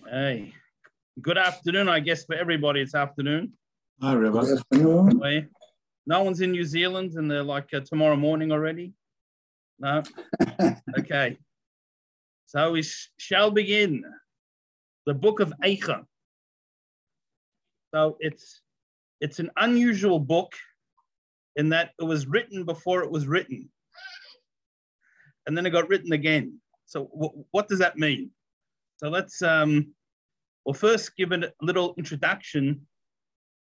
Hey, good afternoon, I guess, for everybody. It's afternoon. Hi, Rabbi. Good afternoon. No one's in New Zealand and they're like tomorrow morning already? No? Okay. So we shall begin. The book of Eicha. So it's an unusual book in that it was written before it was written. And then it got written again. So what does that mean? So let's we'll first give it a little introduction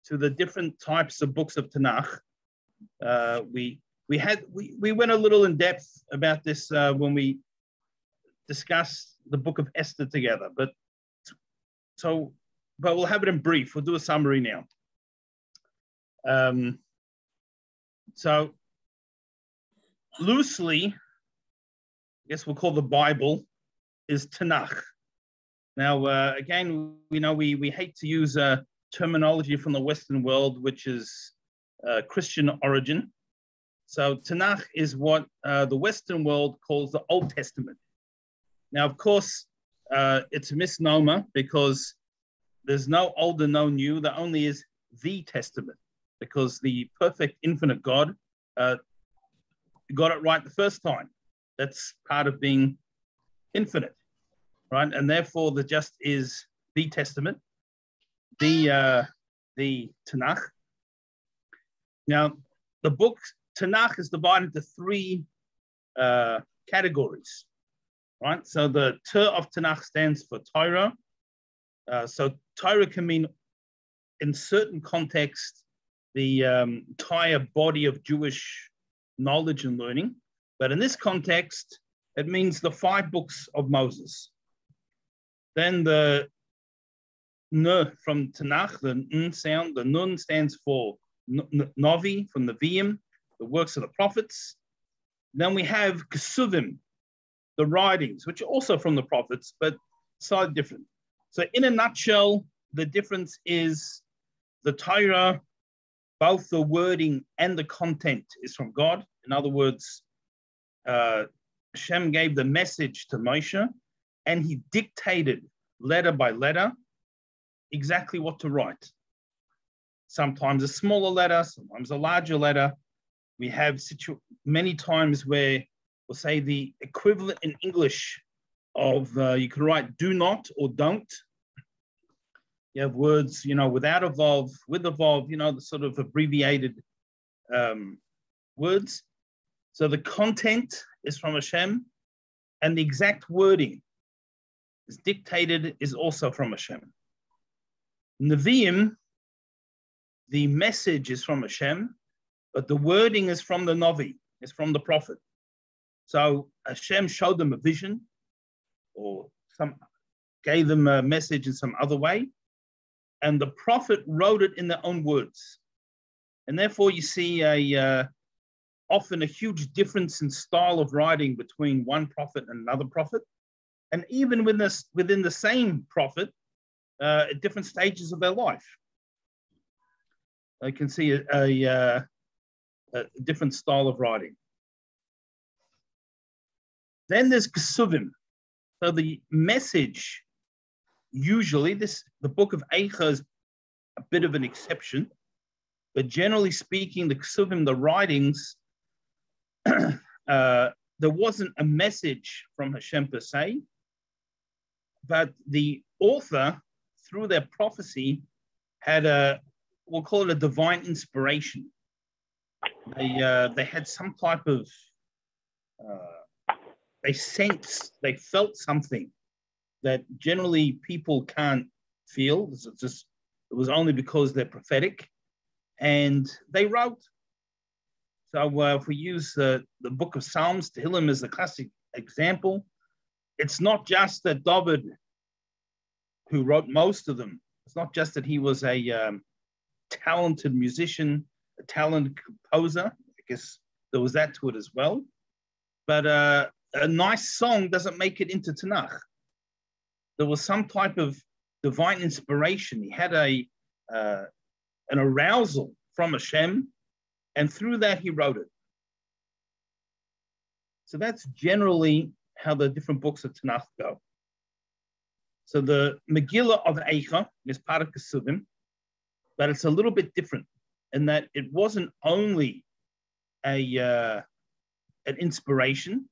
to the different types of books of Tanakh. We went a little in depth about this when we discussed the book of Esther together, but we'll have it in brief. We'll do a summary now. So loosely, I guess we'll call the Bible is Tanakh. Now, again, we know we hate to use terminology from the Western world, which is Christian origin. So Tanakh is what the Western world calls the Old Testament. Now, of course, it's a misnomer because there's no old and no new. There only is the Testament, because the perfect infinite God got it right the first time. That's part of being infinite, right? And therefore, there just is the Testament, the Tanakh. Now, the book Tanakh is divided into three categories, right? So the T of Tanakh stands for Torah. So Torah can mean, in certain contexts, the entire body of Jewish knowledge and learning. But in this context, it means the 5 books of Moses. Then the N from Tanakh, the N sound, the Nun stands for Novi, from Nevi'im, the works of the prophets. Then we have Kesuvim, the writings, which are also from the prophets, but slightly different. So in a nutshell, the difference is the Torah, both the wording and the content is from God. In other words, Hashem gave the message to Moshe, and he dictated letter by letter exactly what to write. Sometimes a smaller letter, sometimes a larger letter. We have many times where we'll say the equivalent in English of you can write do not or don't. You have words, without a vowel, with a vowel, the sort of abbreviated words. So the content is from Hashem, and the exact wording is dictated is also from Hashem. Nevi'im, the message is from Hashem, but the wording is from the Novi, is from the prophet. So Hashem showed them a vision, or gave them a message in some other way, and the prophet wrote it in their own words. And therefore you see often a huge difference in style of writing between one prophet and another prophet. And even within the same prophet, at different stages of their life. I can see a different style of writing. Then there's Kesuvim. So the message, usually the book of Eicha is a bit of an exception, but generally speaking, the Kesuvim, the writings, there wasn't a message from Hashem per se, but the author, through their prophecy, had we'll call it a divine inspiration. They had some type of, they felt something that generally people can't feel. It was only because they're prophetic, and they wrote. So if we use the book of Psalms, Tehillim is the classic example. It's not just that David, who wrote most of them, it's not just that he was a talented musician, a talented composer. I guess there was that to it as well. But a nice song doesn't make it into Tanakh. There was some type of divine inspiration. He had an arousal from Hashem, and through that he wrote it. So that's generally how the different books of Tanakh go. So the Megillah of Eicha is part of Kesuvim, but it's a little bit different in that it wasn't only an inspiration.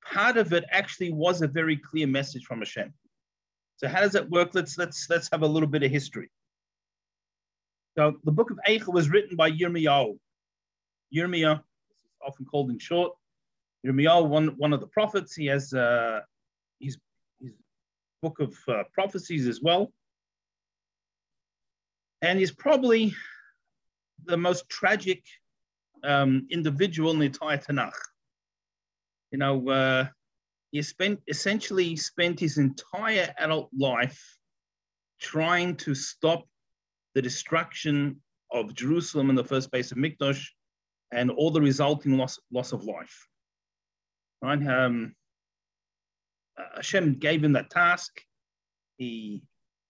Part of it actually was a very clear message from Hashem. So how does that work? Let's have a little bit of history. So the book of Eicha was written by Yirmiyahu. Yirmiyah, often called in short, Yirmiyahu, one of the prophets. He has his book of prophecies as well. And he's probably the most tragic individual in the entire Tanakh. You know, he essentially spent his entire adult life trying to stop the destruction of Jerusalem in the first base of Mikdash and all the resulting loss of life. Right? Hashem gave him that task. He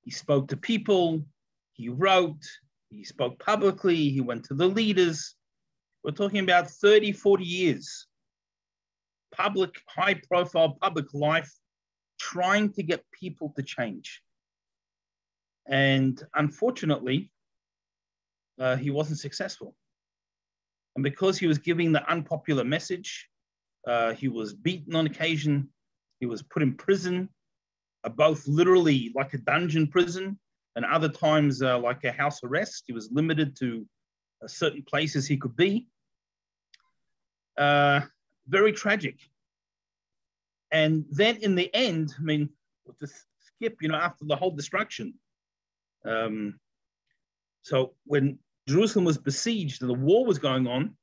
spoke to people. He wrote. He spoke publicly. He went to the leaders. We're talking about 30, 40 years. Public, high-profile public life, trying to get people to change. And unfortunately, he wasn't successful. And because he was giving the unpopular message, he was beaten on occasion. He was put in prison, both literally like a dungeon prison, and other times like a house arrest. He was limited to certain places he could be. Very tragic. And then in the end, I mean, we'll just skip, after the whole destruction. So when Jerusalem was besieged and the war was going on,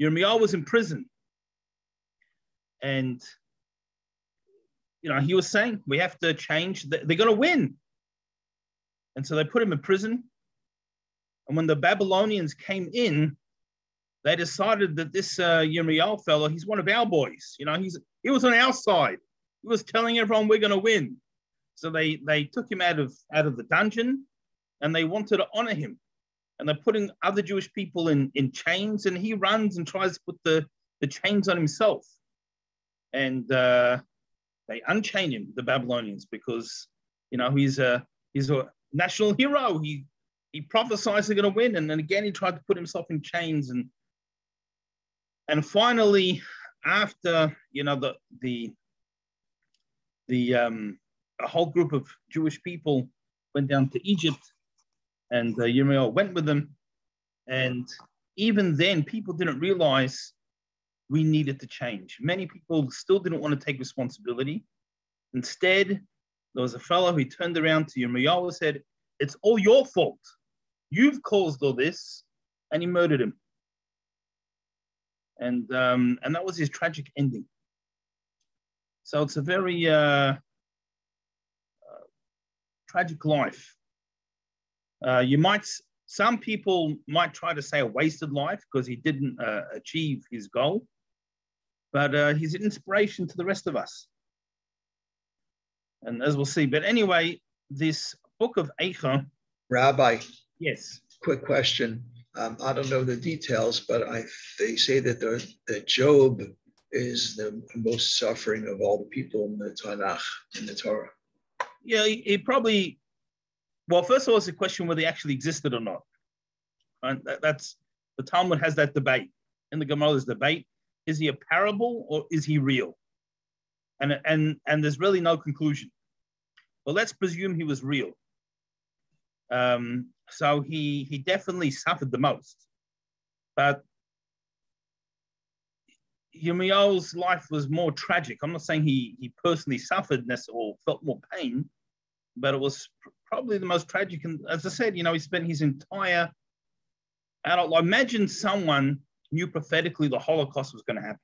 Yirmiyahu was in prison. And, he was saying, we have to change. They're going to win. And so they put him in prison. And when the Babylonians came in, they decided that this Yirmiyahu fellow, he's one of our boys. He was on our side. He was telling everyone we're going to win. So they took him out of the dungeon, and they wanted to honor him. And they're putting other Jewish people in chains, and he runs and tries to put the chains on himself. And they unchain him, the Babylonians, because he's a national hero. He prophesies they're going to win, and then again he tried to put himself in chains. And finally, after a whole group of Jewish people went down to Egypt, and Yirmiyahu went with them. And even then, people didn't realize we needed to change. Many people still didn't want to take responsibility. Instead, there was a fellow who turned around to Yirmiyahu and said, "It's all your fault. You've caused all this," and he murdered him. And that was his tragic ending. So it's a very tragic life. Some people might try to say a wasted life because he didn't achieve his goal, but he's an inspiration to the rest of us. And as we'll see, but anyway, this book of Eicha. Rabbi. Yes. Quick question. I don't know the details, but they say that Job is the most suffering of all the people in the Tanakh, in the Torah. Yeah, he probably. Well, first of all, it's a question whether he actually existed or not. And that's the Talmud has that debate. In the Gemara, there's debate: is he a parable or is he real? And there's really no conclusion. But let's presume he was real. So he definitely suffered the most. But Yirmiyahu's life was more tragic. I'm not saying he personally suffered or felt more pain, but it was probably the most tragic. And as I said, he spent his entire adult life. Imagine someone knew prophetically the Holocaust was going to happen,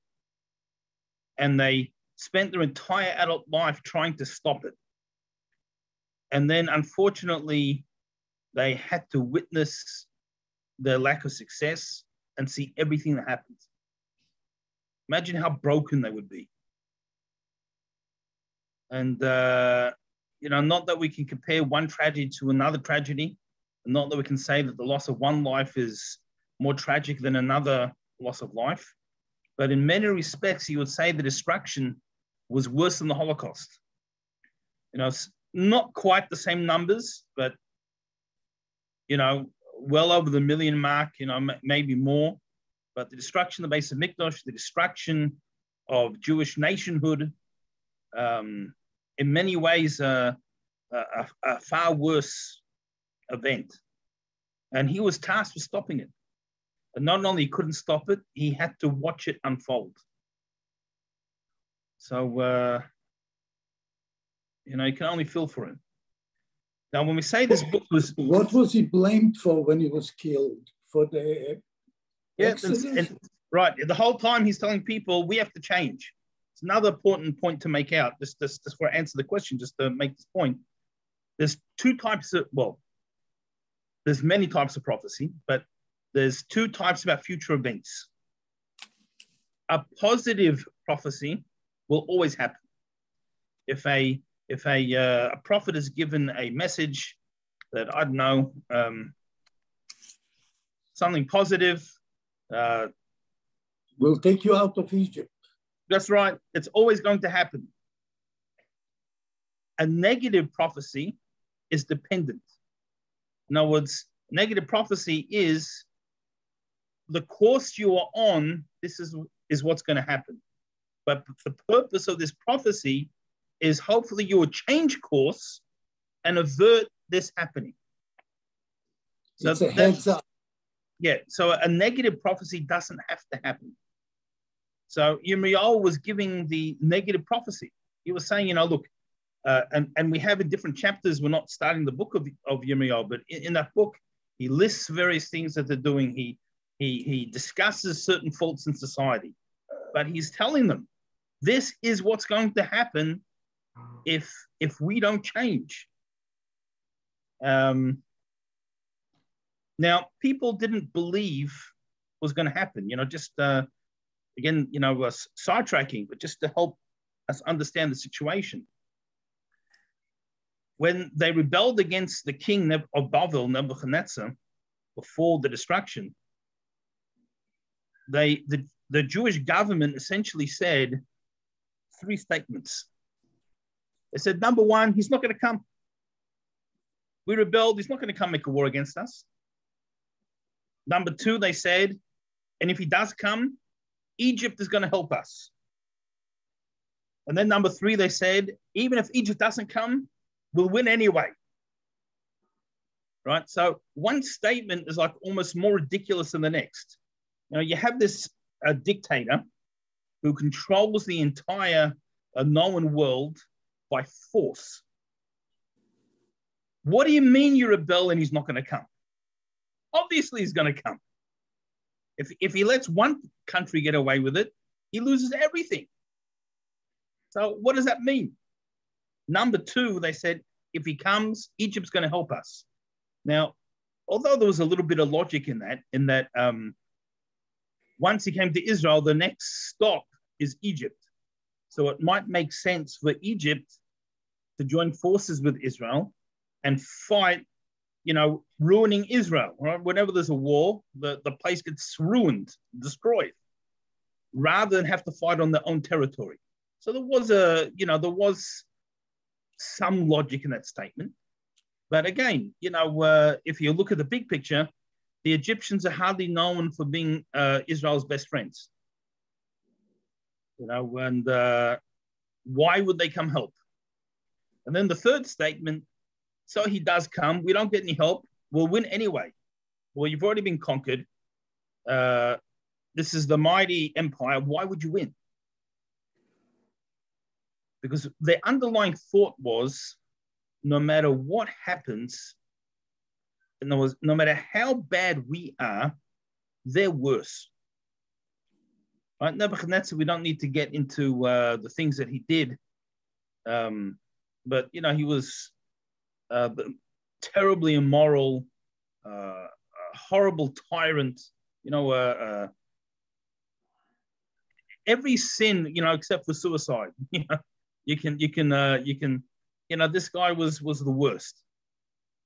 and they spent their entire adult life trying to stop it. And then, unfortunately, they had to witness the lack of success and see everything that happened. Imagine how broken they would be. And, not that we can compare one tragedy to another tragedy, not that we can say that the loss of one life is more tragic than another loss of life, but in many respects, you would say the destruction was worse than the Holocaust. not quite the same numbers, but, well over the million mark, maybe more. But the destruction of the base of Mikdash, the destruction of Jewish nationhood, in many ways, a far worse event. And he was tasked with stopping it. And not only he couldn't stop it, he had to watch it unfold. So, you can only feel for him. Now, when we say this book was... What was he blamed for when he was killed? For the Exodus? Right. The whole time he's telling people, we have to change. It's another important point to make out, just for answer the question, just to make this point. There's two types of, there's many types of prophecy, but there's two types about future events. A positive prophecy will always happen. If a prophet is given a message that, I don't know, something positive. We'll take you out of Egypt. That's right. It's always going to happen. A negative prophecy is dependent. In other words, negative prophecy is the course you are on, this is what's going to happen. But the purpose of this prophecy is hopefully you will change course and avert this happening. So it's a heads up. Yeah, so a negative prophecy doesn't have to happen. So Yirmiyahu was giving the negative prophecy. He was saying, look, and we have in different chapters, we're not starting the book of Yirmiyahu, but in that book, he lists various things that they're doing. He discusses certain faults in society, but he's telling them, this is what's going to happen if we don't change. Now, people didn't believe was going to happen, again, sidetracking, but just to help us understand the situation. When they rebelled against the king of Babel, Nebuchadnezzar, before the destruction, the Jewish government essentially said three statements. They said, number one, he's not going to come. We rebelled, he's not going to come make a war against us. Number two, they said, and if he does come, Egypt is going to help us. And then number three, they said, even if Egypt doesn't come, we'll win anyway. Right? So one statement is like almost more ridiculous than the next. You have this dictator who controls the entire known world by force. What do you mean you rebel and he's not going to come? Obviously he's going to come. If he lets one country get away with it, he loses everything. So what does that mean? Number two, they said, if he comes, Egypt's going to help us. Now, although there was a little bit of logic in that once he came to Israel, the next stop is Egypt. So it might make sense for Egypt to join forces with Israel and fight, ruining Israel. Right? Whenever there's a war, the place gets ruined, destroyed, rather than have to fight on their own territory. So there was some logic in that statement. But again, if you look at the big picture, the Egyptians are hardly known for being Israel's best friends. And why would they come help? And then the third statement, so he does come, we don't get any help, we'll win anyway. Well, you've already been conquered. This is the mighty empire. Why would you win? Because the underlying thought was, no matter what happens, no matter how bad we are, they're worse. Right? Nebuchadnezzar, we don't need to get into the things that he did. But, he was terribly immoral, a horrible tyrant, every sin, except for suicide, you can, this guy was the worst.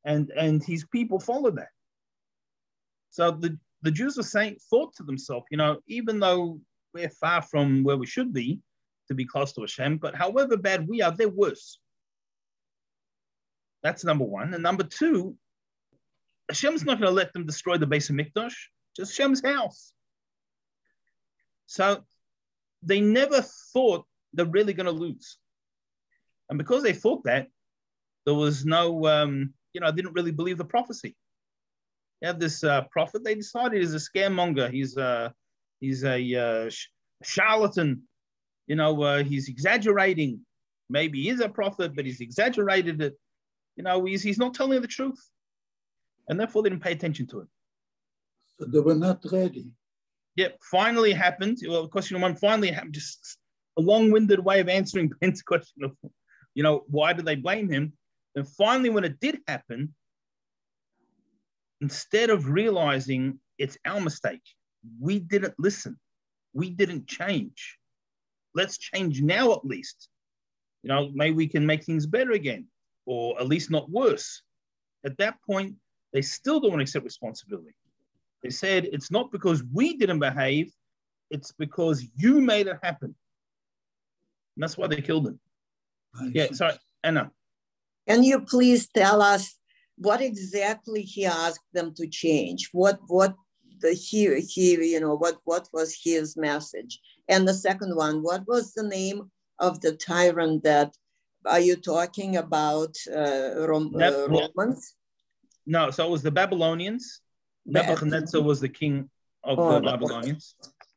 And his people followed that. So the Jews thought to themselves, even though we're far from where we should be to be close to Hashem, but however bad we are, they're worse. That's number one. And number two, Hashem's not going to let them destroy the Beis Hamikdash, just Hashem's house. So they never thought they're really going to lose. And because they thought that, there was no, didn't really believe the prophecy. You have this prophet, they decided he's a scaremonger. He's a charlatan. He's exaggerating. Maybe he is a prophet, but he's exaggerated it. He's not telling the truth. And therefore, they didn't pay attention to it. So they were not ready. Yeah, finally happened. Well, of course, when finally happened, just a long-winded way of answering Ben's question of, why do they blame him? And finally, when it did happen, instead of realizing it's our mistake, we didn't listen. We didn't change. Let's change now at least. Maybe we can make things better again, or at least not worse. At that point, they still don't want to accept responsibility. They said, it's not because we didn't behave, it's because you made it happen. And that's why they killed him. Yeah, sorry, Anna. Can you please tell us what exactly he asked them to change? What was his message? And the second one, what was the name of the tyrant that, are you talking about Romans? No, so it was the Babylonians. Nebuchadnezzar was the king of the Babylonians.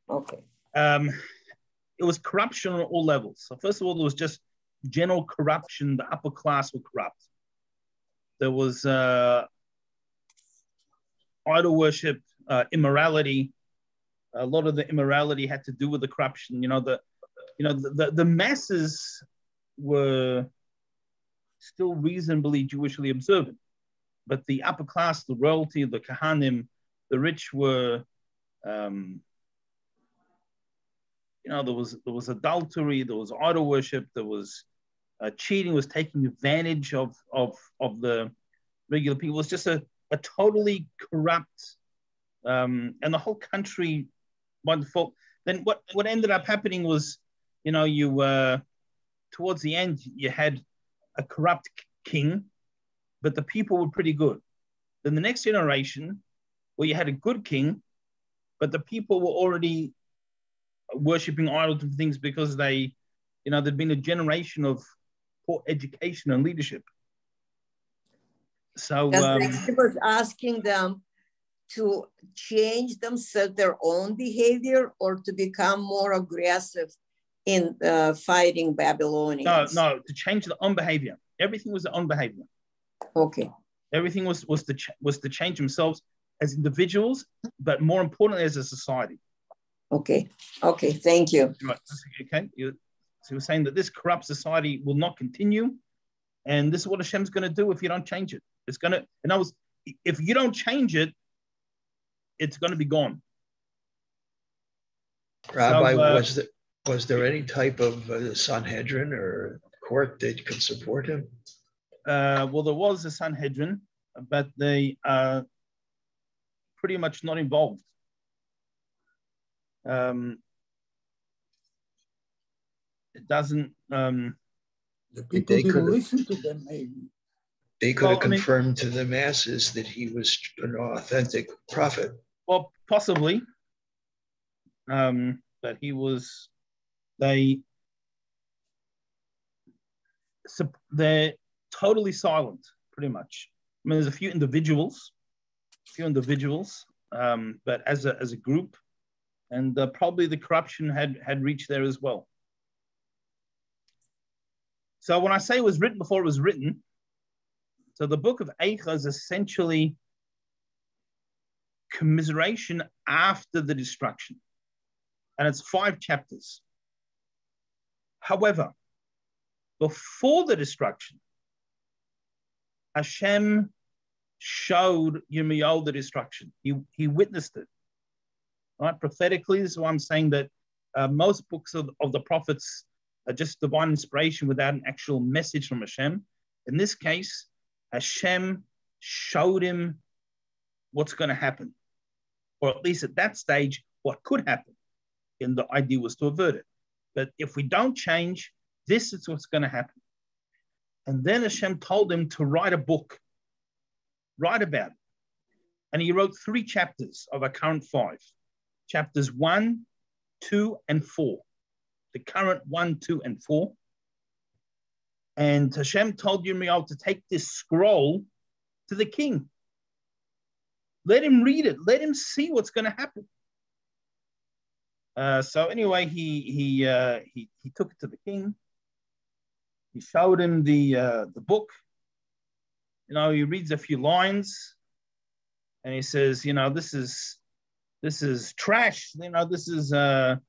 Okay. It was corruption on all levels. So first of all, there was just general corruption. The upper class were corrupt. There was idol worship, immorality. A lot of the immorality had to do with the corruption. The masses were still reasonably Jewishly observant, but the upper class, the royalty, the Kahanim, the rich were, there was adultery, there was idol worship, there was cheating, was taking advantage of the regular people. It was just a totally corrupt, and the whole country by default. Then what ended up happening was, towards the end, you had a corrupt king, but the people were pretty good. Then the next generation, where you had a good king, but the people were already worshipping idols and things because they, there'd been a generation of poor education and leadership. So he was asking them to change their own behavior, or to become more aggressive in fighting Babylonians. No, to change their own behavior. Everything was their own behavior. Okay. Everything was to change themselves as individuals, but more importantly as a society. Okay. Thank you. Right. Okay. So we're saying that this corrupt society will not continue, and this is what Hashem's going to do if you don't change it. It's going to. In other words, if you don't change it, it's going to be gone. Rabbi, was there any type of Sanhedrin or court that could support him? Well, there was a Sanhedrin, but they are pretty much not involved. It doesn't. The people didn't listen to them, maybe. They could have confirmed to the masses that he was an authentic prophet. Well, possibly. But he was. They're totally silent, pretty much. I mean, there's a few individuals, but as a group, and probably the corruption had reached there as well. So when I say it was written before it was written, so the book of Eicha is essentially commiseration after the destruction, and it's 5 chapters. However, before the destruction, Hashem showed Yirmiyahu the destruction. He witnessed it. Right? Prophetically, this is why I'm saying that most books of the prophets are just divine inspiration without an actual message from Hashem. In this case, Hashem showed him what's going to happen, or at least at that stage, what could happen. And the idea was to avert it. But if we don't change, this is what's going to happen. And then Hashem told him to write a book, write about it. And he wrote 3 chapters of our current 5. Chapters 1, 2, and 4. The current 1, 2, and 4. And Hashem told Yirmiyahu to take this scroll to the king. Let him read it. Let him see what's going to happen. So anyway, he took it to the king. He showed him the book. You know, he reads a few lines, and he says, you know, this is trash. You know, this is a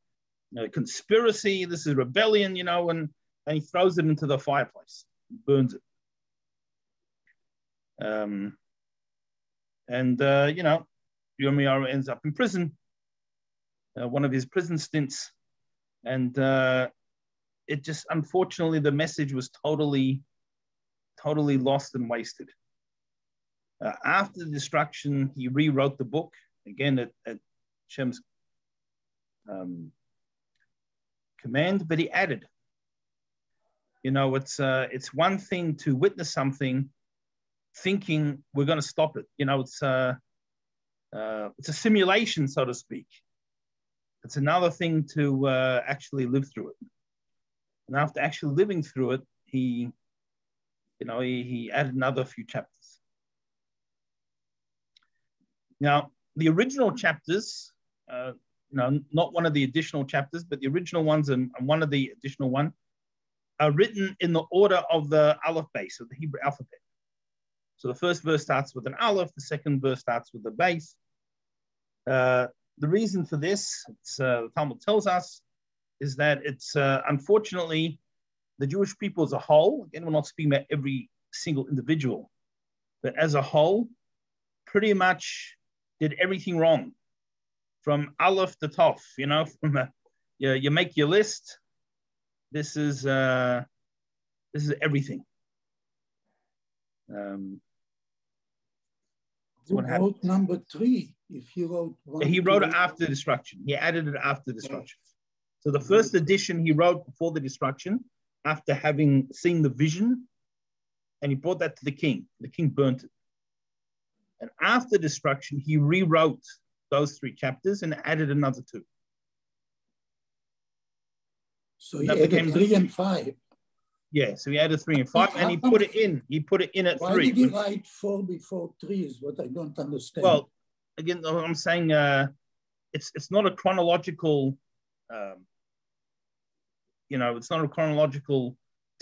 conspiracy. This is rebellion. You know, and he throws it into the fireplace, burns it. You know, Yirmiyahu ends up in prison, one of his prison stints, and it just, unfortunately, the message was totally lost and wasted. After the destruction, he rewrote the book again at Hashem's command, but he added. You know, it's one thing to witness something, thinking we're going to stop it. You know, it's a simulation, so to speak. It's another thing to actually live through it. And after actually living through it, he added another few chapters. Now, the original chapters, not one of the additional chapters, but the original ones and one of the additional one are written in the order of the Aleph base, of the Hebrew alphabet. So the first verse starts with an Aleph, the second verse starts with a base. The reason for this, the Talmud tells us, is that it's unfortunately the Jewish people as a whole, again, we're not speaking about every single individual, but as a whole, pretty much did everything wrong from Aleph to Tov, you know, from you make your list. This is everything. Who wrote number 3? If he wrote 1, he wrote it after the destruction. He added it after the destruction. So the first edition he wrote before the destruction, after having seen the vision, and he brought that to the king. The king burnt it. And after destruction, he rewrote those 3 chapters and added another 2. So he added 3 and 5. Yeah, so he added 3 and 5, and he put it in. He put it in at 3. Why did he write 4 before 3 is what I don't understand. Well, again, I'm saying it's not a chronological, it's not a chronological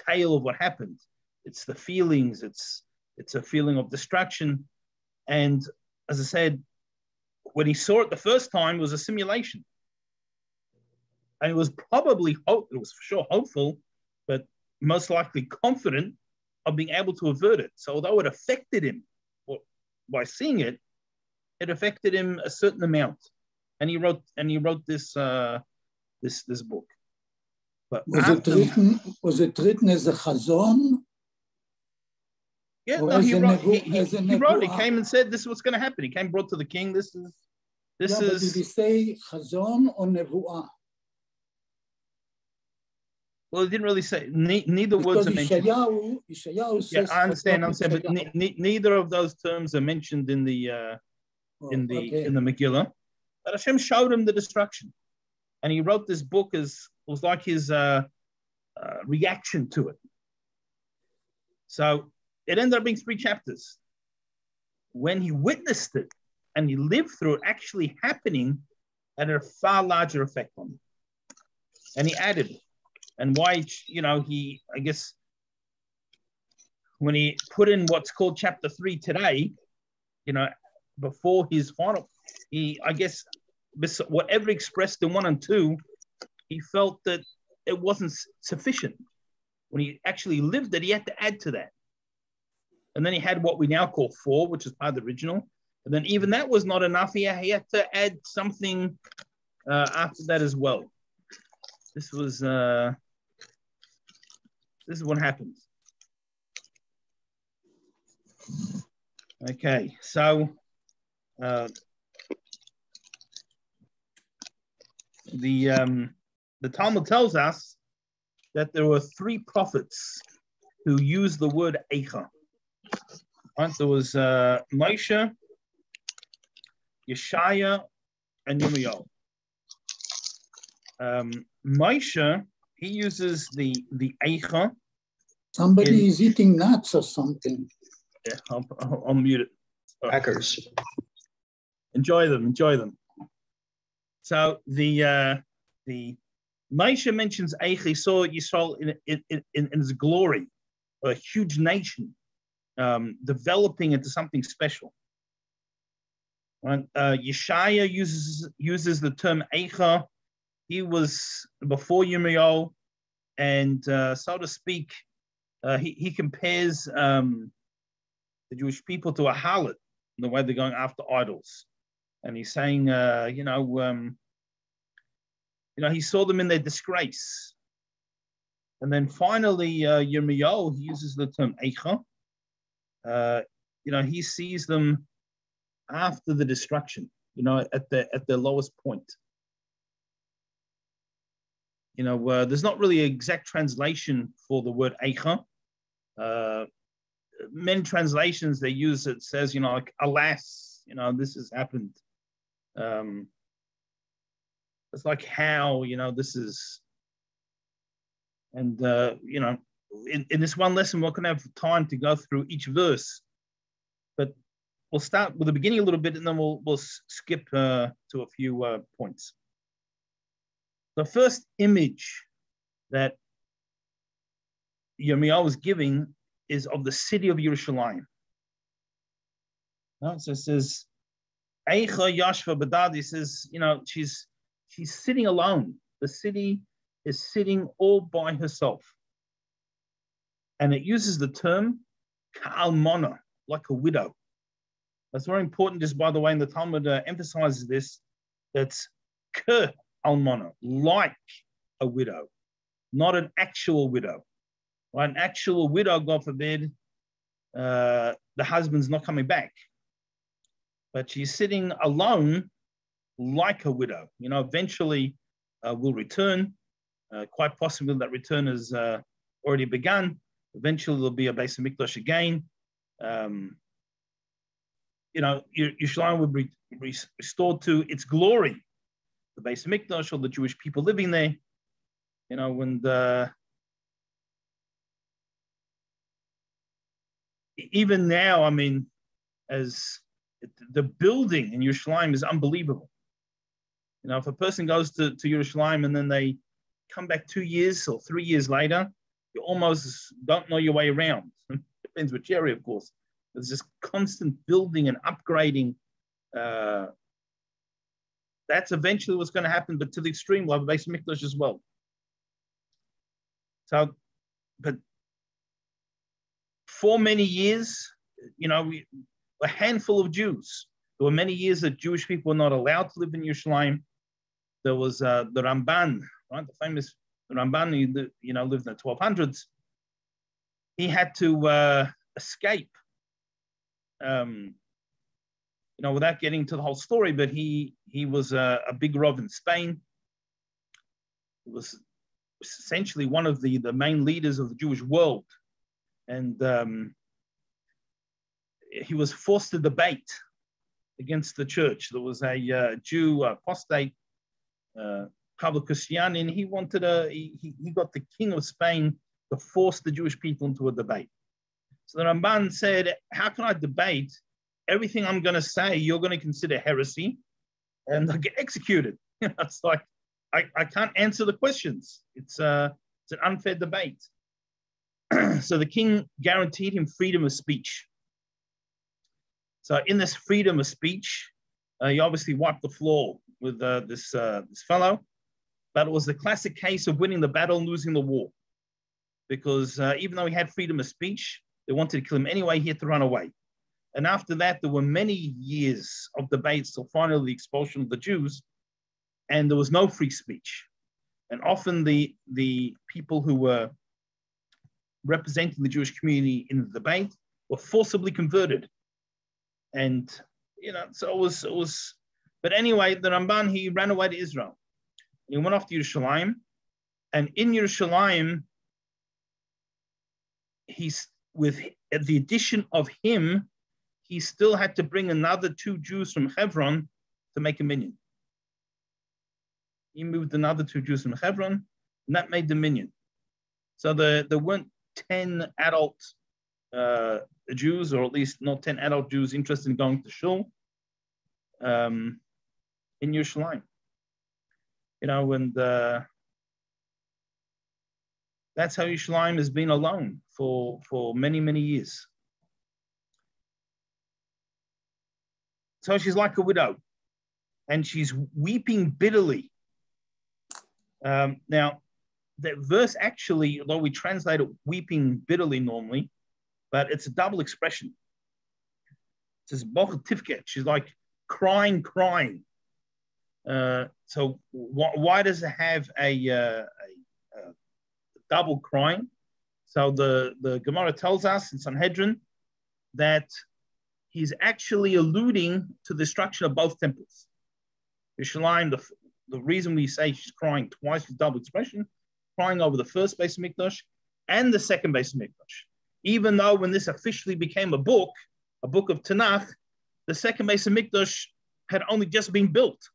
tale of what happened. It's the feelings. It's a feeling of destruction. And as I said, when he saw it the first time, it was a simulation. And it was probably, it was for sure hopeful, but most likely confident of being able to avert it. So although it affected him by seeing it, it affected him a certain amount. And he wrote this this book. But was it written as a chazon? Yeah, no, he wrote it. He came and said, this is what's going to happen. He came, brought to the king, this is. But did he say chazon or nevuah? Well, it didn't really say, neither words are mentioned. Ishayahu says, I understand, but neither of those terms are mentioned in the Megillah. But Hashem showed him the destruction. And he wrote this book was like his reaction to it. So it ended up being 3 chapters. When he witnessed it and he lived through it actually happening, it had a far larger effect on him. And he added it. And why, I guess, when he put in what's called chapter 3 today, before his final, I guess, whatever expressed in 1 and 2, he felt that it wasn't sufficient. When he actually lived it, he had to add to that. And then he had what we now call 4, which is part of the original. And then even that was not enough. He had to add something after that as well. This is what happens. Okay, so the Talmud tells us that there were 3 prophets who used the word Eicha. Right? There was Moshe, Yeshaya, and Yirmiyahu. Moshe, he uses the Eicha. Somebody is eating nuts or something. Yeah, I'll mute it. Hackers. Enjoy them. So the Moshe mentions Eicha. He saw Yisrael in its glory, a huge nation, developing into something special. Right? Yeshaya uses the term Eicha. He was before Yirmiyahu, and so to speak, he compares the Jewish people to a harlot in the way they're going after idols, and he's saying, he saw them in their disgrace. And then finally, Yirmiyahu, he uses the term Eicha. He sees them after the destruction, at their lowest point. There's not really an exact translation for the word Eicha. Many translations, they use it, says, like, alas, this has happened. It's like how, this is, and, in this one lesson, we're going to have time to go through each verse, but we'll start with the beginning a little bit, and then we'll skip to a few points. The first image that Yirmiyahu was giving is of the city of Yerushalayim. So it says, Eicha Yashva Badad, he says, she's sitting alone. The city is sitting all by herself. And it uses the term Ka'almona, like a widow. That's very important, just by the way, and the Talmud emphasizes this, that's Ka'almona, like a widow, not an actual widow. Right? An actual widow, God forbid, the husband's not coming back. But she's sitting alone like a widow. Eventually will return. Quite possibly that return has already begun. Eventually there'll be a Beis HaMikdash again. Yerushalayim will be restored to its glory. The Beis HaMikdash, or the Jewish people living there. Even now, as the building in Yerushalayim is unbelievable. If a person goes to Yerushalayim and then they come back 2 years or 3 years later, you almost don't know your way around. Depends which area, of course. There's just constant building and upgrading. That's eventually what's going to happen, but to the extreme, we'll have a Beis HaMikdash as well. So, but for many years, a handful of Jews. There were many years that Jewish people were not allowed to live in Yerushalayim. There was the Ramban, right? The famous Ramban, he lived in the 1200s. He had to escape, without getting to the whole story, but he was a big Rav in Spain. He was essentially one of the main leaders of the Jewish world. And he was forced to debate against the church. There was a Jew apostate, Pablo Cristiani, and he got the king of Spain to force the Jewish people into a debate. So the Ramban said, how can I debate? Everything I'm going to say, you're going to consider heresy, and I'll get executed. It's like, I can't answer the questions. It's an unfair debate. So the king guaranteed him freedom of speech. So in this freedom of speech, he obviously wiped the floor with this fellow, but it was the classic case of winning the battle and losing the war, because even though he had freedom of speech, they wanted to kill him anyway. He had to run away. And after that, there were many years of debates till finally the expulsion of the Jews, and there was no free speech. And often the people who were representing the Jewish community in the debate were forcibly converted. And, so it was, but anyway, the Ramban, he ran away to Israel. He went off to Yerushalayim, and in Yerushalayim, he's with the addition of him, he still had to bring another 2 Jews from Hebron to make a minyan. He moved another 2 Jews from Hebron, and that made the minyan. So there weren't 10 adult Jews, or at least not 10 adult Jews interested in going to shul in Yerushalayim. You know, and that's how Yerushalayim has been alone for many, many years. So she's like a widow, and she's weeping bitterly. Now, that verse actually, although we translate it weeping bitterly normally, but it's a double expression. It says Bochel Tifket. She's like crying. So why does it have a double crying? So the Gemara tells us in Sanhedrin that he's actually alluding to the destruction of both temples. Yerushalayim, the reason we say she's crying twice is double expression, crying over the first Beis Mikdash and the second Beis Mikdash. Even though when this officially became a book of Tanakh, the second Beis Mikdash had only just been built.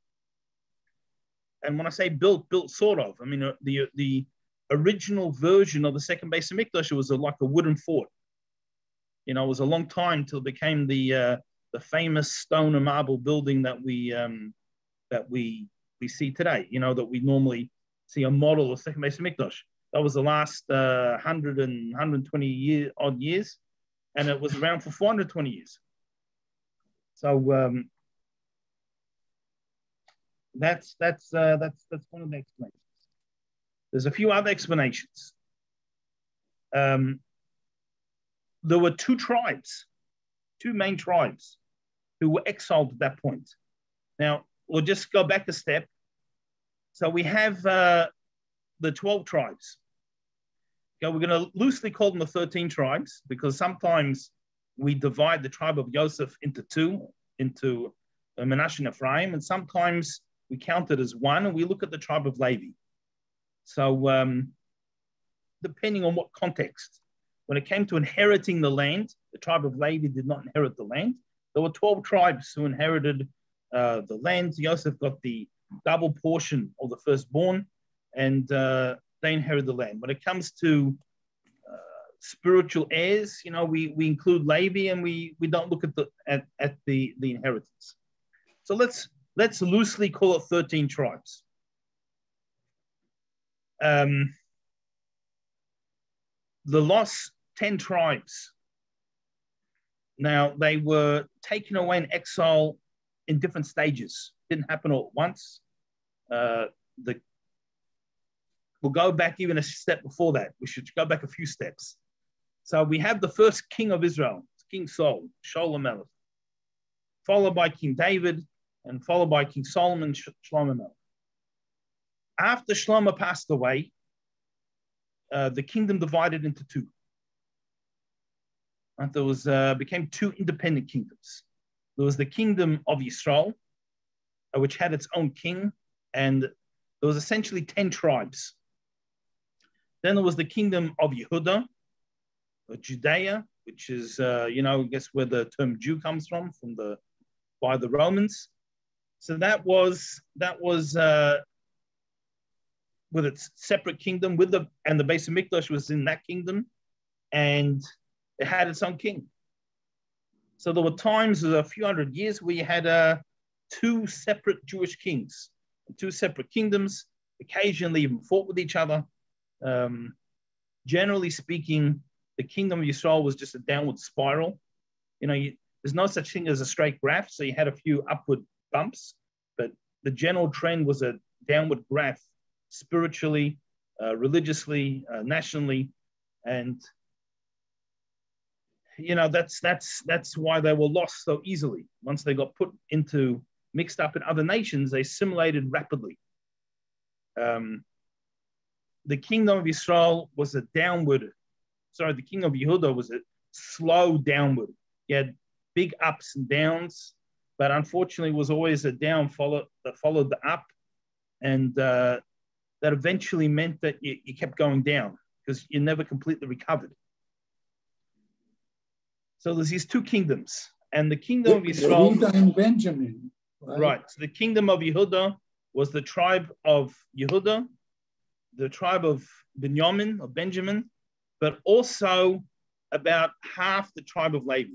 And when I say built sort of, I mean the original version of the second Beis Mikdash was like a wooden fort. You know, it was a long time till it became the famous stone and marble building that we see today. You know, that we normally see a model of second Beis Mikdash. That was the last 120 odd years, and it was around for 420 years. So that's one of the explanations. There's a few other explanations. There were 2 tribes, 2 main tribes, who were exiled at that point. Now, we'll just go back a step. So we have the 12 tribes. Okay, we're going to loosely call them the 13 tribes, because sometimes we divide the tribe of Joseph into 2, into Menachem and Ephraim, and sometimes we count it as 1, and we look at the tribe of Levi. So depending on what context, when it came to inheriting the land, the tribe of Levi did not inherit the land. There were 12 tribes who inherited the land. Joseph got the double portion of the firstborn, and they inherit the land. When it comes to spiritual heirs, you know, we include Levi, and we don't look at the inheritance. So let's loosely call it 13 tribes. The lost 10 tribes. Now, they were taken away in exile in different stages. Didn't happen all at once. We'll go back even a step before that. We should go back a few steps. So we have the first king of Israel, King Saul, Shaul Melech, followed by King David, and followed by King Solomon, Shlomo Melech. After Shlomo passed away, the kingdom divided into 2. And there became 2 independent kingdoms. There was the kingdom of Yisrael, which had its own king, and there was essentially 10 tribes. Then there was the kingdom of Yehuda, or Judea, which is, I guess where the term Jew comes from by the Romans. So that was with its separate kingdom, and the Beis Mikdash was in that kingdom, and it had its own king. So there were times, a few hundred years, where you had 2 separate Jewish kings, 2 separate kingdoms, occasionally even fought with each other. Generally speaking, the kingdom of Yisrael was just a downward spiral. There's no such thing as a straight graph, so you had a few upward bumps, but the general trend was a downward graph, spiritually, religiously, nationally, and that's why they were lost so easily. Once they got mixed up in other nations, they assimilated rapidly. The kingdom of Israel was the kingdom of Yehuda was a slow downward. You had big ups and downs, but unfortunately was always a down that followed the up, and that eventually meant that you kept going down because you never completely recovered. So there's these two kingdoms, and the kingdom of Israel, Yehuda and Benjamin, right? So the kingdom of Yehuda was the tribe of Yehuda, the tribe of Benjamin, but also about half the tribe of Levi.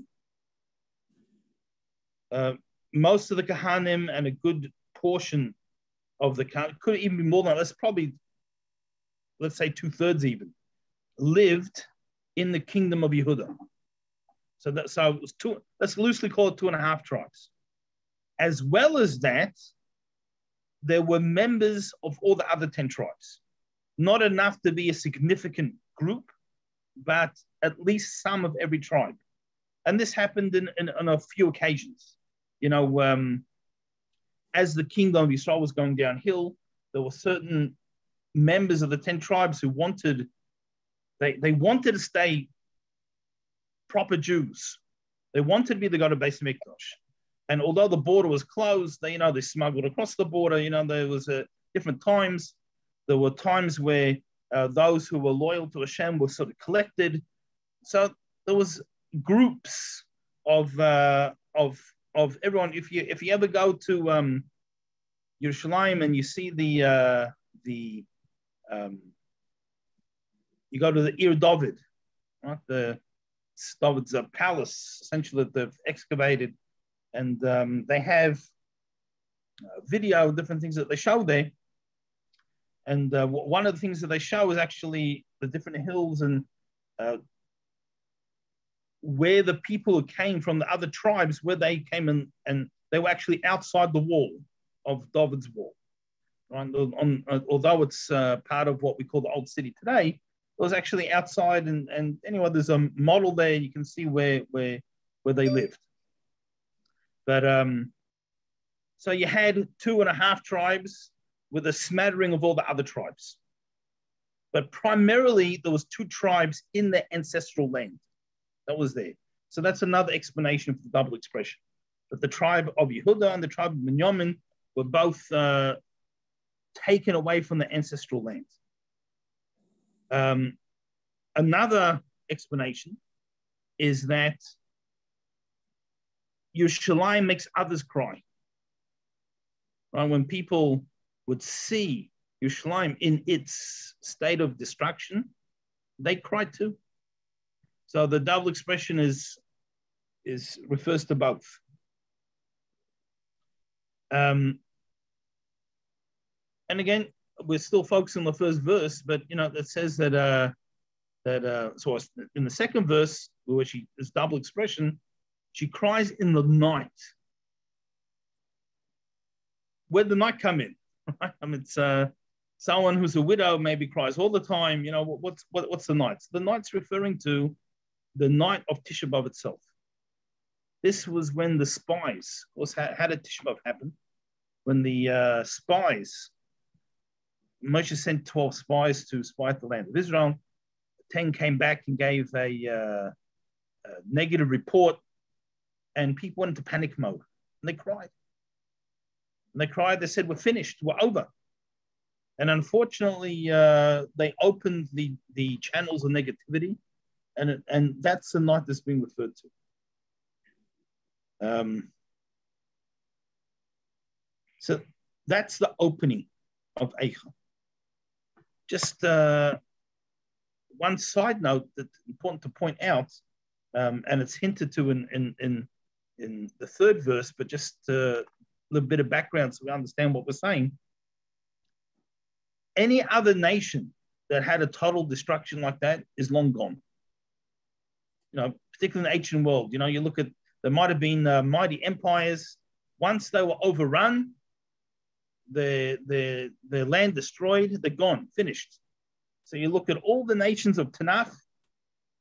Most of the Kahanim and a good portion of the Kahanim, could even be more than that, that's probably, let's say 2/3 even, lived in the kingdom of Yehuda. So it was two, let's loosely call it 2.5 tribes. As well as that, there were members of all the other 10 tribes. Not enough to be a significant group, but at least some of every tribe. And this happened on a few occasions. You know, as the kingdom of Israel was going downhill, there were certain members of the 10 tribes who wanted, they wanted to stay proper Jews. They wanted to be the God of Beis Mikdash. And although the border was closed, they smuggled across the border. There was different times. There were times where those who were loyal to Hashem were sort of collected. So there was groups of everyone. If you ever go to Yerushalayim and you see you go to the Ir David, right? David's palace, essentially, that they've excavated, and they have video, different things that they show there. And one of the things that they show is actually the different hills and where the people who came from the other tribes, where they came in, and they were actually outside the wall of David's wall. Right? Although it's part of what we call the old city today, it was actually outside. And anyway, there's a model there. You can see where they lived. But so you had 2.5 tribes with a smattering of all the other tribes. But primarily, there was 2 tribes in their ancestral land that was there. So that's another explanation for the double expression. That the tribe of Yehuda and the tribe of Benjamin were both taken away from the ancestral land. Another explanation is that Yerushalayim makes others cry. Right? When people would see Yerushalayim in its state of destruction, they cried too. So the double expression refers to both. And again, we're still focusing on the first verse, but it says that so in the second verse, where she is double expression, she cries in the night. Where did the night come in? Right? I mean, it's someone who's a widow maybe cries all the time. What's the night? So the night's referring to the night of Tisha B'Av itself. This was when the spies, of course, how did Tisha B'Av happen? When the spies, Moshe sent 12 spies to spy out the land of Israel. 10 came back and gave a negative report, and people went into panic mode, and they cried. They said, we're finished, we're over. And unfortunately, they opened the channels of negativity, and that's the night that's being referred to. So that's the opening of Eicha. Just one side note that's important to point out, and it's hinted to in the third verse, but just a little bit of background so we understand what we're saying. Any other nation that had a total destruction like that is long gone. Particularly in the ancient world, you look at, there might have been mighty empires. Once they were overrun, the land destroyed, they're gone, finished. So you look at all the nations of Tanakh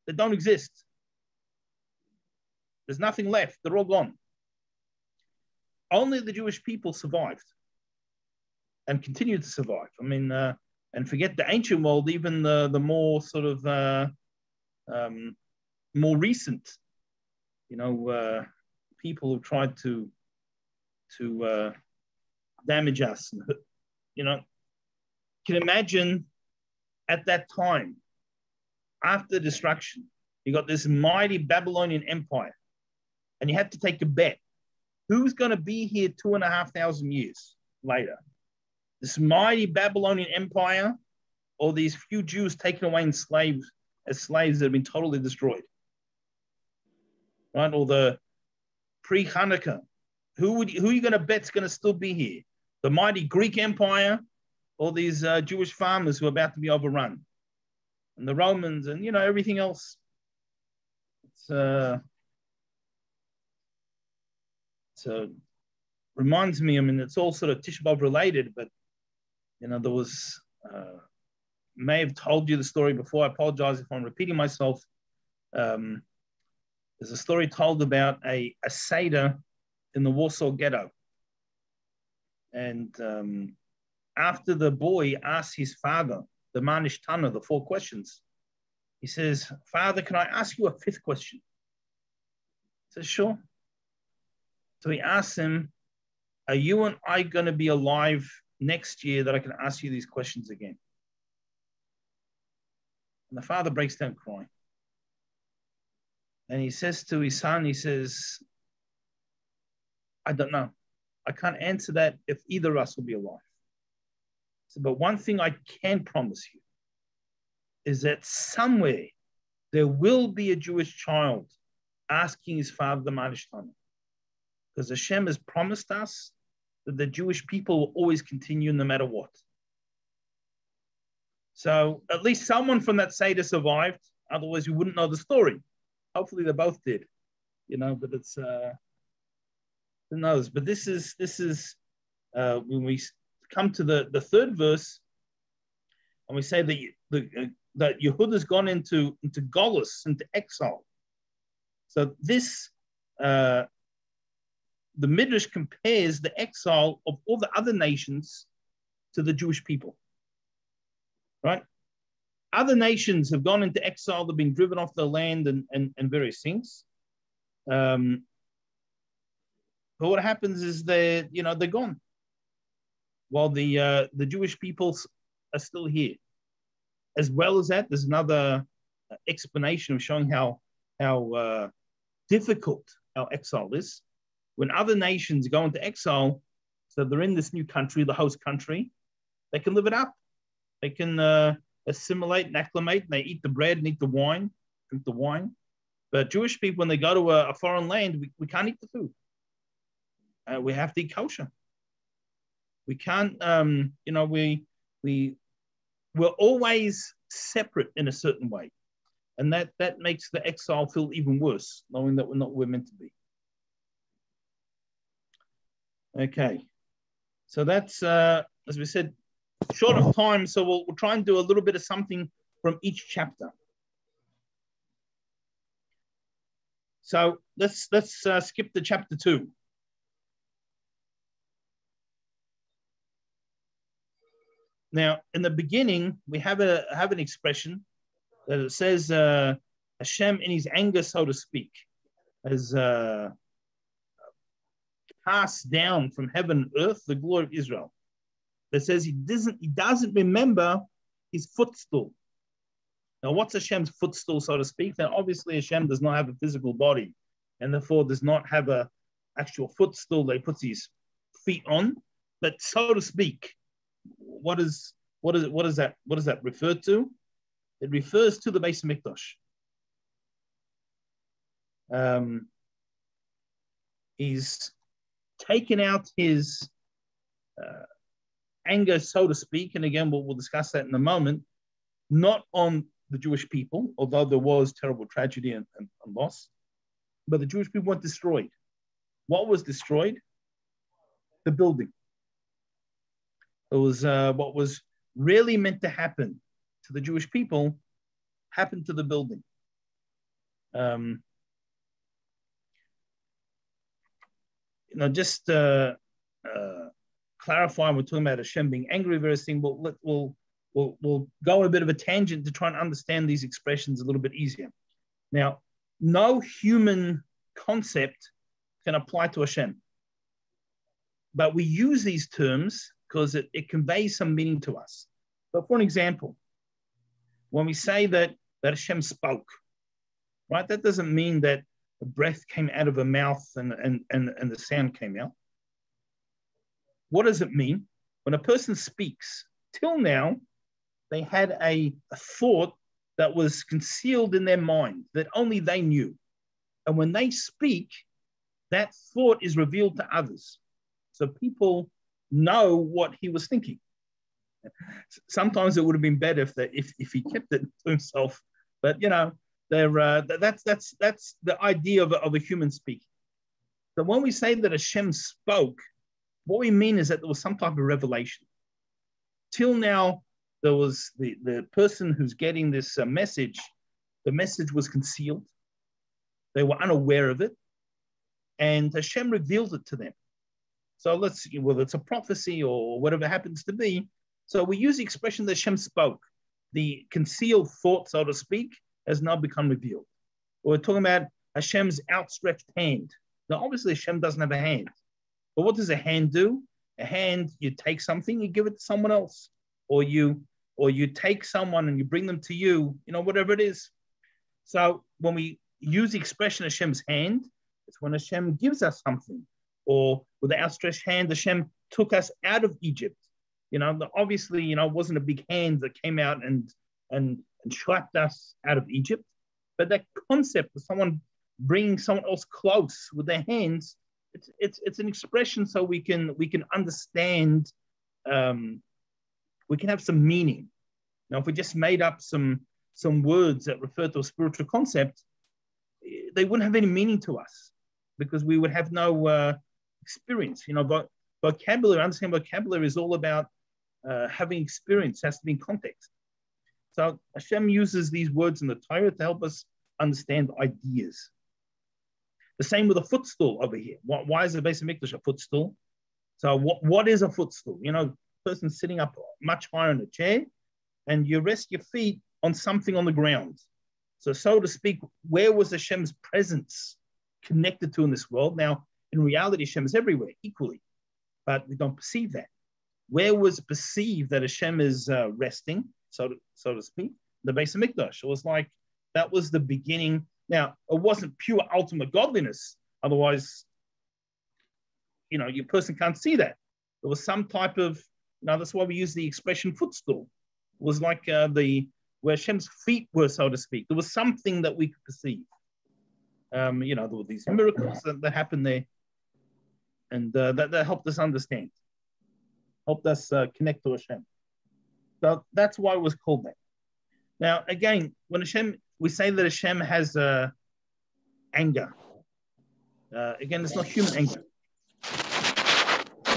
that don't exist. There's nothing left. They're all gone. Only the Jewish people survived and continue to survive. I mean, and forget the ancient world, even the more sort of more recent, people who tried to damage us. Can imagine at that time, after destruction, You got this mighty Babylonian empire, and you have to take a bet. Who's going to be here 2,500 years later? This mighty Babylonian empire, or these few Jews taken away as slaves that have been totally destroyed? Right? Or the pre-Hanukkah. Who are you going to bet's going to still be here? The mighty Greek Empire, or these Jewish farmers who are about to be overrun, and the Romans, and everything else. So reminds me. I mean, it's all sort of Tisha B'Av related, but there was. May have told you the story before. I apologize if I'm repeating myself. There's a story told about a Seder in the Warsaw Ghetto. And after the boy asked his father, the Manish Tana, the 4 questions, he says, "Father, can I ask you a 5th question?" He says, "Sure." So he asks him, "Are you and I going to be alive next year that I can ask you these questions again?" And the father breaks down crying. And he says to his son, he says, "I don't know. I can't answer that if either of us will be alive. So, but one thing I can promise you is that somewhere there will be a Jewish child asking his father the Manishtana. Because Hashem has promised us that the Jewish people will always continue no matter what." So at least someone from that Seder survived. Otherwise, you wouldn't know the story. Hopefully, they both did, But it's who knows. But this is when we come to the 3rd verse, and we say that Yehuda's gone into Golus, into exile. So this the Midrash compares the exile of all the other nations to the Jewish people. Right? Other nations have gone into exile, they've been driven off their land and various things. But what happens is they're gone. While the Jewish people are still here. As well as that, there's another explanation of showing how difficult our exile is. When other nations go into exile, so they're in this new country, the host country, they can live it up. They can assimilate and acclimate, and they eat the bread and eat the wine, drink the wine. But Jewish people, when they go to a foreign land, we can't eat the food. We have to eat kosher. We can't, we're always separate in a certain way. And that makes the exile feel even worse, knowing that we're not where we're meant to be. Okay. So that's, as we said, short of time, so we'll try and do a little bit of something from each chapter. So let's skip to chapter 2. Now, in the beginning, we have an expression that it says Hashem, in his anger, so to speak, has cast down from heaven and earth the glory of Israel. That says he doesn't remember his footstool. Now, what's Hashem's footstool, so to speak? Now, obviously, Hashem does not have a physical body, and therefore does not have a actual footstool that he puts his feet on. But so to speak, what does that refer to? It refers to the Beis Hamikdash. He's taken out his anger, so to speak, and again we'll discuss that in a moment, not on the Jewish people, although there was terrible tragedy and loss, but the Jewish people weren't destroyed. What was destroyed? The building. It was what was really meant to happen to the Jewish people happened to the building. Just clarify, we're talking about Hashem being angry, various things. We'll go on a bit of a tangent to try and understand these expressions a little bit easier. Now, no human concept can apply to Hashem, but we use these terms because it conveys some meaning to us. So, for an example, when we say that Hashem spoke, right? That doesn't mean that the breath came out of a mouth and the sound came out. What does it mean? When a person speaks, till now, they had a thought that was concealed in their mind that only they knew. And when they speak, that thought is revealed to others. So people know what he was thinking. Sometimes it would have been better if he kept it to himself. But that's the idea of a human speaking. So when we say that Hashem spoke, what we mean is that there was some type of revelation. Till now, there was the person who's getting this message, the message was concealed. They were unaware of it. And Hashem revealed it to them. So whether it's a prophecy or whatever it happens to be. So we use the expression that Hashem spoke. The concealed thought, so to speak, has now become revealed. We're talking about Hashem's outstretched hand. Now, obviously, Hashem doesn't have a hand. But what does a hand do? A hand, you take something, you give it to someone else. Or you take someone and you bring them to you, whatever it is. So when we use the expression Hashem's hand, it's when Hashem gives us something. Or with the outstretched hand, Hashem took us out of Egypt. Obviously, it wasn't a big hand that came out and slapped us out of Egypt. But that concept of someone bringing someone else close with their hands, it's an expression so we can understand, we can have some meaning. Now, if we just made up some words that refer to a spiritual concept, they wouldn't have any meaning to us because we would have no experience. Vocabulary, understanding vocabulary is all about having experience, has to be in context. So Hashem uses these words in the Torah to help us understand ideas. The same with a footstool over here. Why is the Beis HaMikdash a footstool? So what is a footstool? Person sitting up much higher in a chair, and you rest your feet on something on the ground. So to speak, where was Hashem's presence connected to in this world? Now, in reality, Hashem is everywhere equally, but we don't perceive that. Where was it perceived that Hashem is resting, so to speak? The Beis HaMikdash. It was like that was the beginning. Now, it wasn't pure ultimate godliness. Otherwise, your person can't see that. There was some type of, that's why we use the expression footstool. It was like where Hashem's feet were, so to speak. There was something that we could perceive. There were these miracles that happened there. And that helped us understand, helped us connect to Hashem. So that's why it was called that. Now, again, when we say that Hashem has anger. Again, it's not human anger.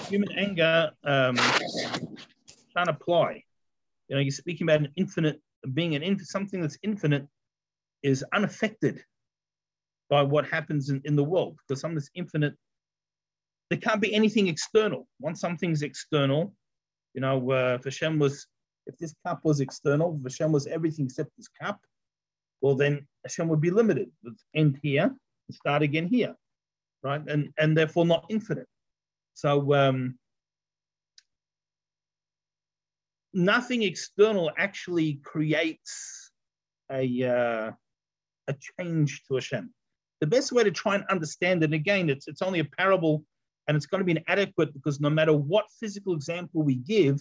Human anger can't apply. You're speaking about an infinite being, something that's infinite is unaffected by what happens in the world, because something that's infinite, there can't be anything external. Once something's external, if this cup was external, if Hashem was everything except this cup, well, then Hashem would be limited. It would end here and start again here, right? And therefore not infinite. So nothing external actually creates a change to Hashem. The best way to try and understand it, again, it's only a parable, and it's going to be inadequate because no matter what physical example we give,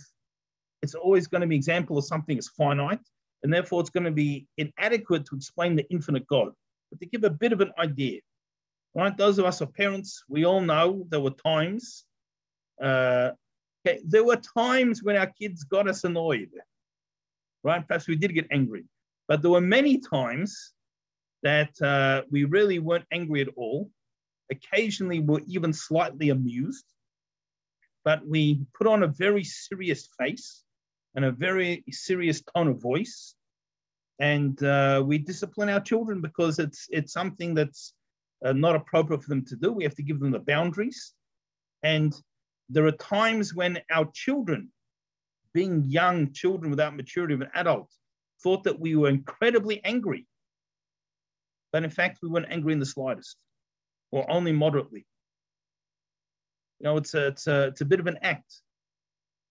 it's always going to be an example of something that's finite, and therefore it's going to be inadequate to explain the infinite God. But to give a bit of an idea, right? Those of us who are parents, we all know there were times, there were times when our kids got us annoyed, right? Perhaps we did get angry, but there were many times that we really weren't angry at all. Occasionally, we're even slightly amused, but we put on a very serious face and a very serious tone of voice, and we discipline our children because it's something that's not appropriate for them to do. We have to give them the boundaries, and there are times when our children, being young children without maturity of an adult, thought that we were incredibly angry, but in fact, we weren't angry in the slightest, or only moderately. It's a bit of an act,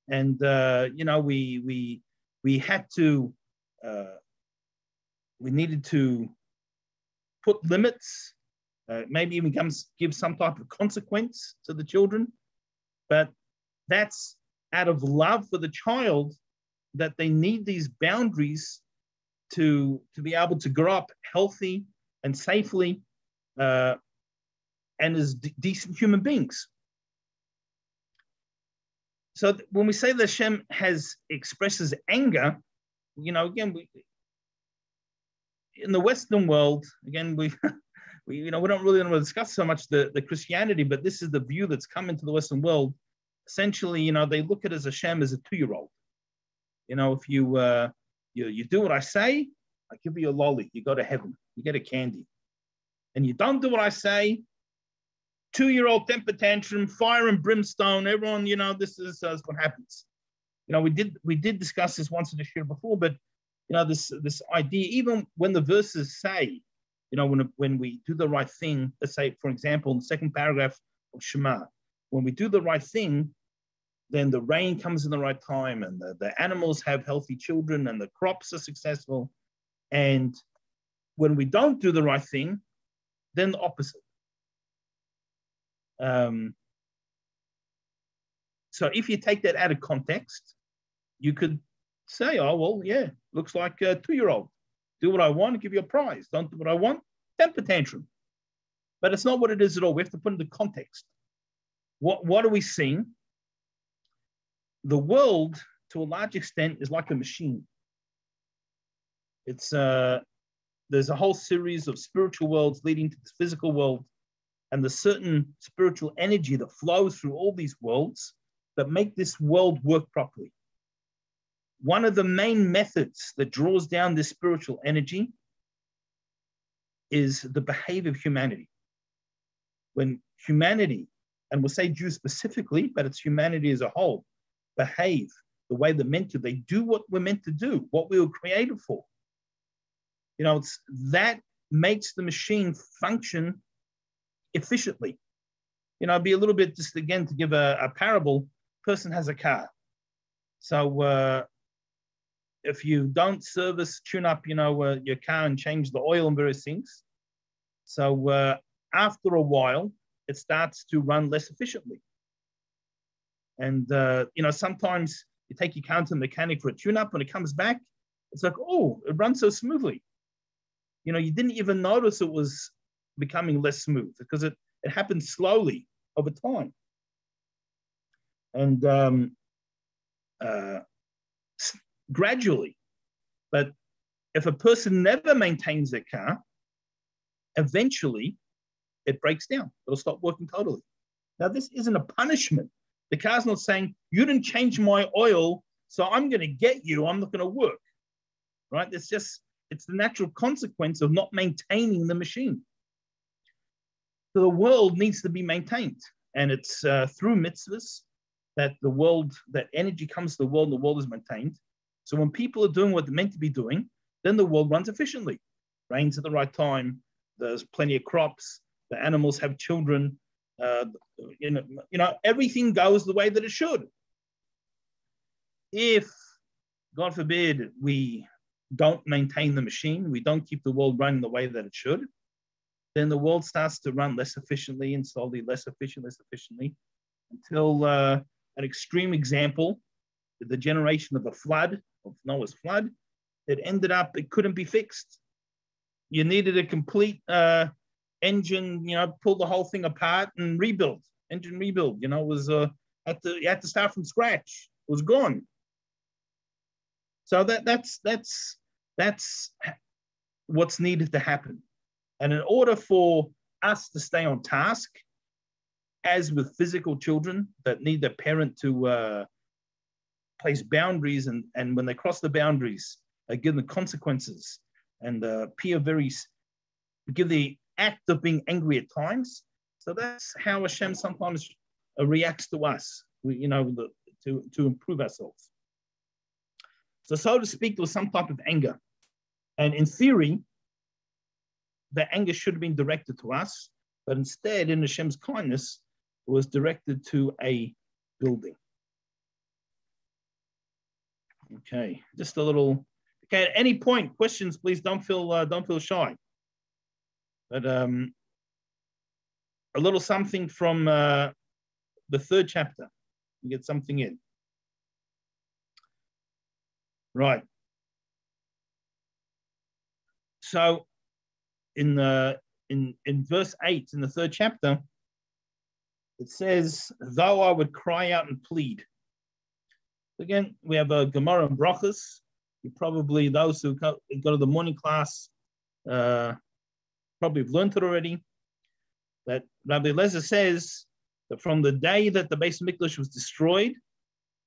and we had to, we needed to put limits, maybe even give some type of consequence to the children. But that's out of love for the child, that they need these boundaries to be able to grow up healthy and safely and as decent human beings. So when we say that Hashem expresses anger, again, in the Western world, again, we don't really want to discuss so much the Christianity, but this is the view that's come into the Western world. Essentially, they look at Hashem as a 2-year-old. If you do what I say, I give you a lolly, you go to heaven, you get a candy. And you don't do what I say, 2-year-old temper tantrum, fire and brimstone, everyone, this is what happens. We did discuss this once in the year before, but this idea, even when the verses say, when we do the right thing, let's say, for example, in the second paragraph of Shema, when we do the right thing, then the rain comes in the right time, and the animals have healthy children, and the crops are successful. And when we don't do the right thing, then the opposite. So if you take that out of context, you could say, oh, well, yeah, looks like a 2-year-old. Do what I want, give you a prize. Don't do what I want, temper tantrum. But it's not what it is at all. We have to put it into context. What are we seeing? The world, to a large extent, is like a machine. It's there's a whole series of spiritual worlds leading to this physical world, and there's certain spiritual energy that flows through all these worlds that make this world work properly. One of the main methods that draws down this spiritual energy is the behavior of humanity. When humanity, and we'll say Jews specifically, but it's humanity as a whole, behave the way they're meant to, they do what we're meant to do, what we were created for. That makes the machine function efficiently. Be a little bit, just again, to give a parable, person has a car. So if you don't tune up, your car and change the oil and various things, so after a while, it starts to run less efficiently. And, sometimes you take your car to the mechanic for a tune-up, when it comes back, it's like, oh, it runs so smoothly. You didn't even notice it was becoming less smooth because it happened slowly over time. And gradually. But if a person never maintains their car, eventually it breaks down. It'll stop working totally. Now, this isn't a punishment. The car's not saying, you didn't change my oil, so I'm going to get you, I'm not going to work. Right? It's the natural consequence of not maintaining the machine. So the world needs to be maintained. And it's through mitzvahs that that energy comes to the world and the world is maintained. So when people are doing what they're meant to be doing, then the world runs efficiently. Rains at the right time, there's plenty of crops, the animals have children, everything goes the way that it should. If, God forbid, we don't maintain the machine, we don't keep the world running the way that it should, then the world starts to run less efficiently and slowly less efficiently, until an extreme example, the generation of the flood, of Noah's flood, it couldn't be fixed. You needed a complete engine, pull the whole thing apart and rebuild. Engine rebuild, was you had to start from scratch. It was gone. So that's what's needed to happen. And in order for us to stay on task, as with physical children that need their parent to place boundaries, and when they cross the boundaries, give them consequences, and give the act of being angry at times. So that's how Hashem sometimes reacts to us, to improve ourselves. So to speak, there was some type of anger. And in theory, the anger should have been directed to us, but instead, in Hashem's kindness, it was directed to a building. Okay, just a little. Okay, at any point, questions, please don't feel shy. But a little something from the 3rd chapter. You get something in. Right. So in verse 8 in the 3rd chapter, it says, though I would cry out and plead. Again, we have a Gemara and Brachas. You probably, those who go to the morning class, probably have learned it already, that Rabbi Eliezer says that from the day that the Beis Mikdash was destroyed,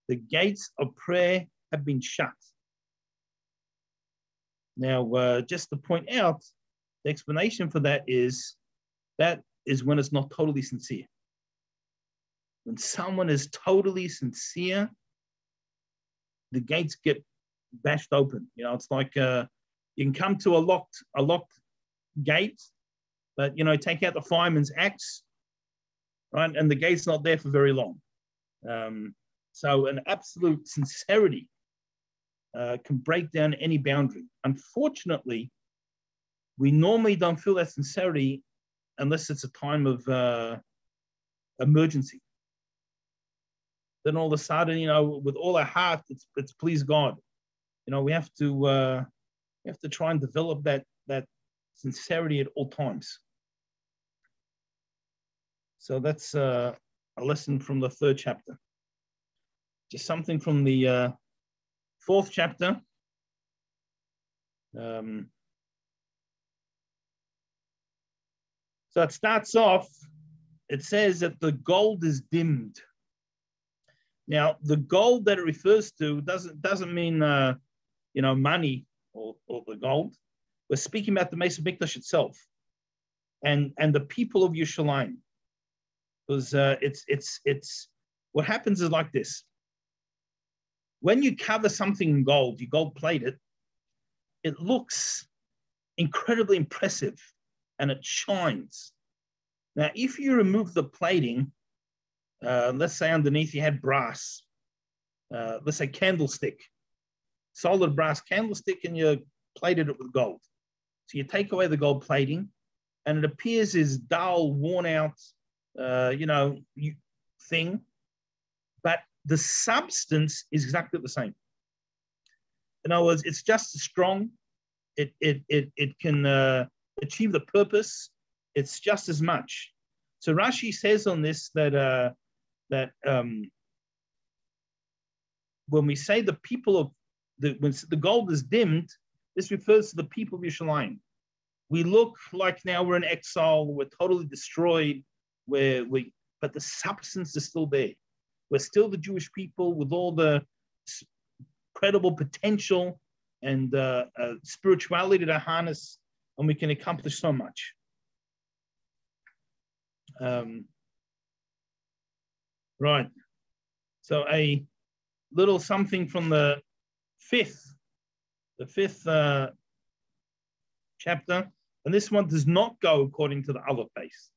the gates of prayer have been shut. Now, just to point out, the explanation for that is when it's not totally sincere. When someone is totally sincere, the gates get bashed open. You know, it's like you can come to a locked gate, but, you know, take out the fireman's axe, right? And the gate's not there for very long. So an absolute sincerity can break down any boundary. Unfortunately, we normally don't feel that sincerity unless it's a time of emergency. Then all of a sudden, you know, with all our heart, it's please God. You know, we have to try and develop that sincerity at all times. So that's a lesson from the 3rd chapter. Just something from the 4th chapter. So it starts off, it says that the gold is dimmed. Now, the gold that it refers to doesn't mean you know, money or the gold. We're speaking about the Beis Mikdash itself and the people of Yerushalayim. Because it's what happens is like this. When you cover something in gold, you gold plate it, it looks incredibly impressive and it shines. Now, if you remove the plating, let's say underneath you had brass, let's say candlestick, solid brass candlestick, and you plated it with gold. So you take away the gold plating and it appears this dull, worn out, you know, thing, but the substance is exactly the same. In other words, it's just as strong. It can achieve the purpose. It's just as much. So Rashi says on this that when we say the people of when the gold is dimmed, this refers to the people of Yerushalayim. We look like now we're in exile, we're totally destroyed, but the substance is still there. We're still the Jewish people with all the credible potential and spirituality to harness, and we can accomplish so much. Right. So a little something from the fifth chapter, and this one does not go according to the other pace.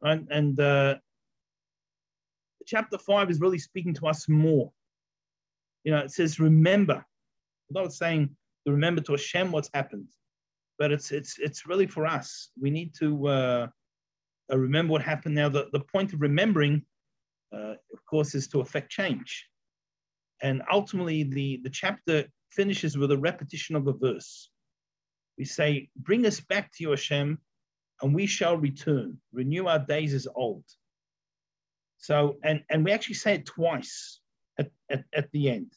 Right? And chapter 5 is really speaking to us more. You know, it says, remember. Although it's saying to remember to Hashem what's happened, but it's really for us. We need to remember what happened. Now, the point of remembering, of course, is to affect change. And ultimately, the chapter finishes with a repetition of a verse. We say, bring us back to you, Hashem, and we shall return. Renew our days as old. So, and we actually say it twice at the end.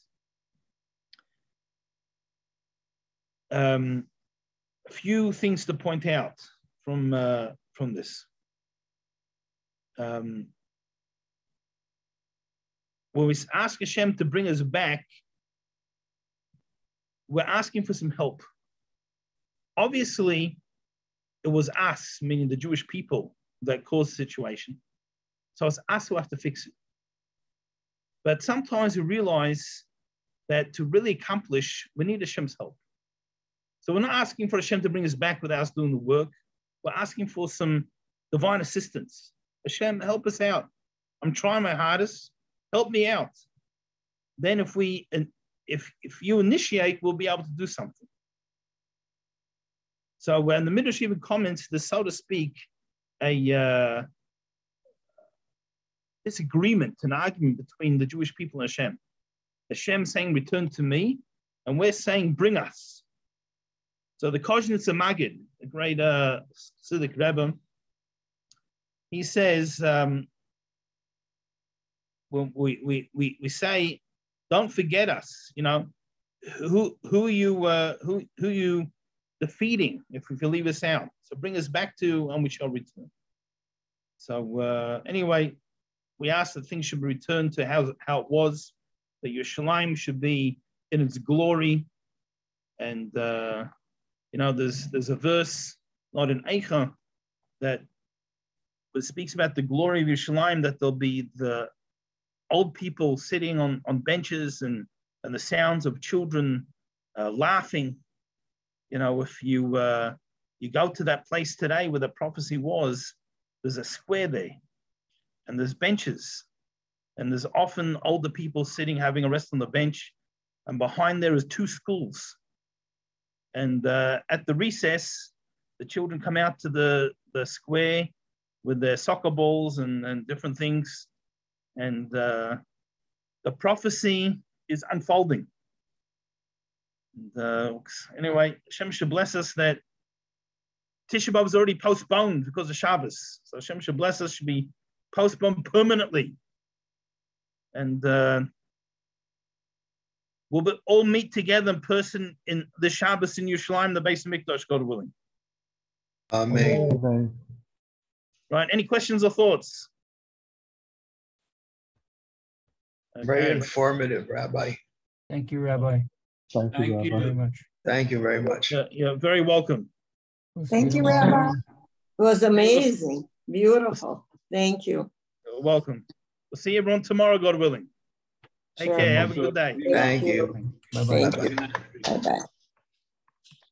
A few things to point out from this. When we ask Hashem to bring us back, we're asking for some help. Obviously, it was us, meaning the Jewish people, that caused the situation. So it's us who have to fix it. But sometimes we realize that to really accomplish, we need Hashem's help. So we're not asking for Hashem to bring us back without us doing the work. We're asking for some divine assistance. Hashem, help us out. I'm trying my hardest. Help me out. Then if you initiate, we'll be able to do something. So when the Midrash even comments, there's, so to speak, a disagreement, an argument between the Jewish people and Hashem. Hashem saying, return to me, and we're saying, bring us. So the Kozhnitzer Maggid, the great Tzaddik Rebbe, he says, when we say, don't forget us, you know, who are you defeating if you leave us out? So bring us back to, and we shall return. So anyway, we ask that things should be returned to how it was, that Yerushalayim should be in its glory. And, you know, there's a verse, not in Eicha, that speaks about the glory of Yerushalayim, that there'll be the old people sitting on benches and the sounds of children laughing. You know, if you go to that place today where the prophecy was, there's a square there, and there's benches, and there's often older people sitting having a rest on the bench, and behind there is 2 schools. And at the recess, the children come out to the square with their soccer balls and different things, and the prophecy is unfolding. And, anyway, Hashem should bless us that Tisha B'Av is already postponed because of Shabbos. So Hashem should bless us, should be postponed permanently. And we'll all meet together in person in the Shabbos in Yerushalayim, the Beis Mikdash, God willing. Amen. Right, any questions or thoughts? Okay. Very informative, Rabbi. Thank you, Rabbi. Thank you very much. Thank you very much. You're very welcome. Thank you, Rabbi. It was amazing, beautiful. Thank you. You're welcome. We'll see everyone tomorrow, God willing. Take care. Have a good day. Thank you. Bye-bye. Bye-bye.